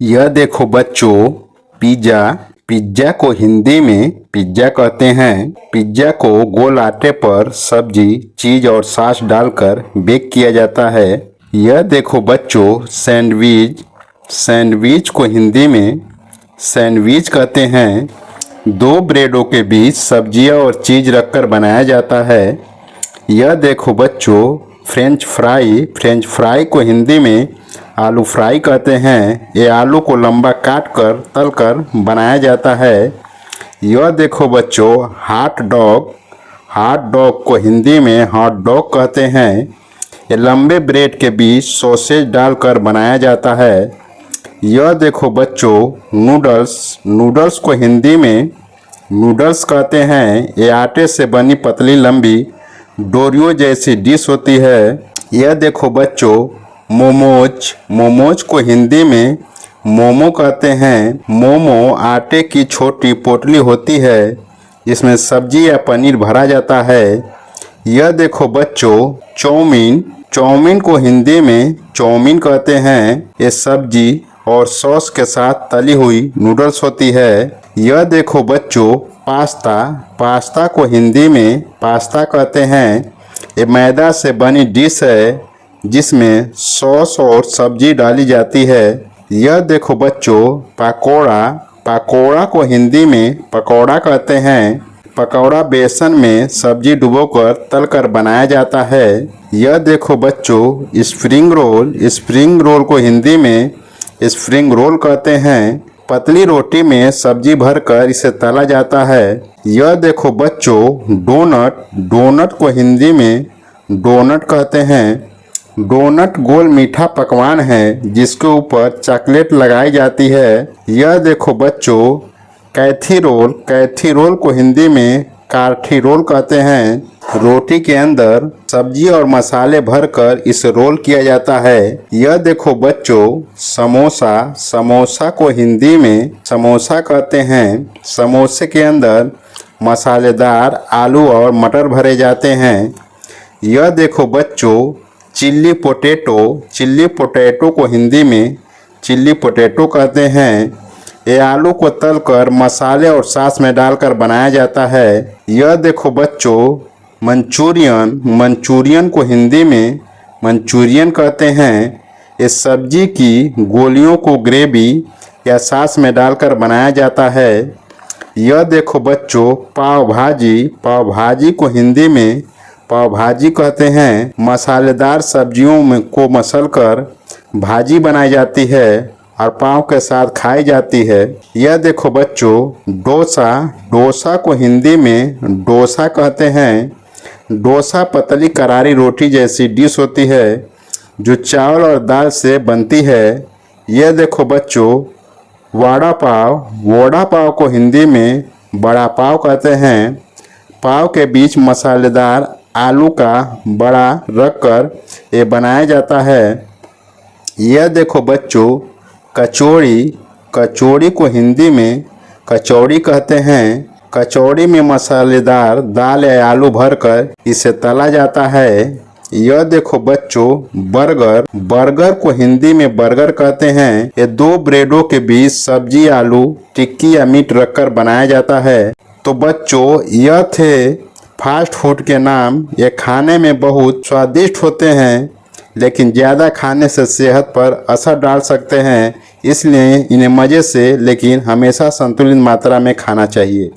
यह देखो बच्चों, पिज्ज़ा। पिज्ज़ा को हिंदी में पिज्ज़ा कहते हैं। पिज्ज़ा को गोल आटे पर सब्जी, चीज़ और सॉस डालकर बेक किया जाता है। यह देखो बच्चों, सैंडविच। सैंडविच को हिंदी में सैंडविच कहते हैं। दो ब्रेडों के बीच सब्जियां और चीज़ रखकर बनाया जाता है। यह देखो बच्चों, फ्रेंच फ्राई। फ्रेंच फ्राई को हिंदी में आलू फ्राई कहते हैं। ये आलू को लंबा काट कर तल कर बनाया जाता है। यह देखो बच्चों, हॉट डॉग। हॉट डॉग को हिंदी में हॉट डॉग कहते हैं। ये लंबे ब्रेड के बीच सॉसेज डालकर बनाया जाता है। यह देखो बच्चों, नूडल्स। नूडल्स को हिंदी में नूडल्स कहते हैं। ये आटे से बनी पतली लंबी डोरियो जैसी डिश होती है। यह देखो बच्चों, मोमोज। मोमोज को हिंदी में मोमो कहते हैं। मोमो आटे की छोटी पोटली होती है जिसमें सब्जी या पनीर भरा जाता है। यह देखो बच्चों, चाउमीन। चाउमीन को हिंदी में चाउमीन कहते हैं। ये सब्जी और सॉस के साथ तली हुई नूडल्स होती है। यह देखो बच्चों, पास्ता। पास्ता को हिंदी में पास्ता कहते हैं। ये मैदा से बनी डिश है जिसमें सॉस और सब्जी डाली जाती है। यह देखो बच्चों, पकोड़ा। पकोड़ा को हिंदी में पकौड़ा कहते हैं। पकौड़ा बेसन में सब्जी डुबोकर तलकर बनाया जाता है। यह देखो बच्चों, स्प्रिंग रोल। स्प्रिंग रोल को हिंदी में स्प्रिंग रोल कहते हैं। पतली रोटी में सब्जी भरकर इसे तला जाता है। यह देखो बच्चों, डोनट। डोनट को हिंदी में डोनट कहते हैं। डोनट गोल मीठा पकवान है जिसके ऊपर चॉकलेट लगाई जाती है। यह देखो बच्चों, कैथी रोल। कैथी रोल को हिंदी में काठी रोल कहते हैं। रोटी के अंदर सब्जी और मसाले भरकर इसे रोल किया जाता है। यह देखो बच्चों, समोसा। समोसा को हिंदी में समोसा कहते हैं। समोसे के अंदर मसालेदार आलू और मटर भरे जाते हैं। यह देखो बच्चों, चिल्ली पोटैटो। चिल्ली पोटैटो को हिंदी में चिल्ली पोटैटो कहते हैं। ये आलू को तलकर मसाले और सॉस में डालकर बनाया जाता है। यह देखो बच्चों, मंचूरियन। मंचूरियन को हिंदी में मंचूरियन कहते हैं। इस सब्जी की गोलियों को ग्रेवी या सॉस में डालकर बनाया जाता है। यह देखो बच्चों, पाव भाजी। पाव भाजी को हिंदी में पाव भाजी कहते हैं। मसालेदार सब्जियों में को मसलकर भाजी बनाई जाती है और पाव के साथ खाई जाती है। यह देखो बच्चों, डोसा। डोसा को हिंदी में डोसा कहते हैं। डोसा पतली करारी रोटी जैसी डिश होती है जो चावल और दाल से बनती है। यह देखो बच्चों, वड़ा पाव। वड़ा पाव को हिंदी में बड़ा पाव कहते हैं। पाव के बीच मसालेदार आलू का बड़ा रखकर ये बनाया जाता है। यह देखो बच्चों, कचौड़ी। कचौड़ी को हिंदी में कचौड़ी कहते हैं। कचौड़ी में मसालेदार दाल या आलू भरकर इसे तला जाता है। यह देखो बच्चों, बर्गर। बर्गर को हिंदी में बर्गर कहते हैं। ये दो ब्रेडों के बीच सब्जी, आलू, टिक्की या मीट रखकर बनाया जाता है। तो बच्चों, यह थे फास्ट फूड के नाम। ये खाने में बहुत स्वादिष्ट होते हैं लेकिन ज़्यादा खाने से सेहत पर असर डाल सकते हैं। इसलिए इन्हें मज़े से लेकिन हमेशा संतुलित मात्रा में खाना चाहिए।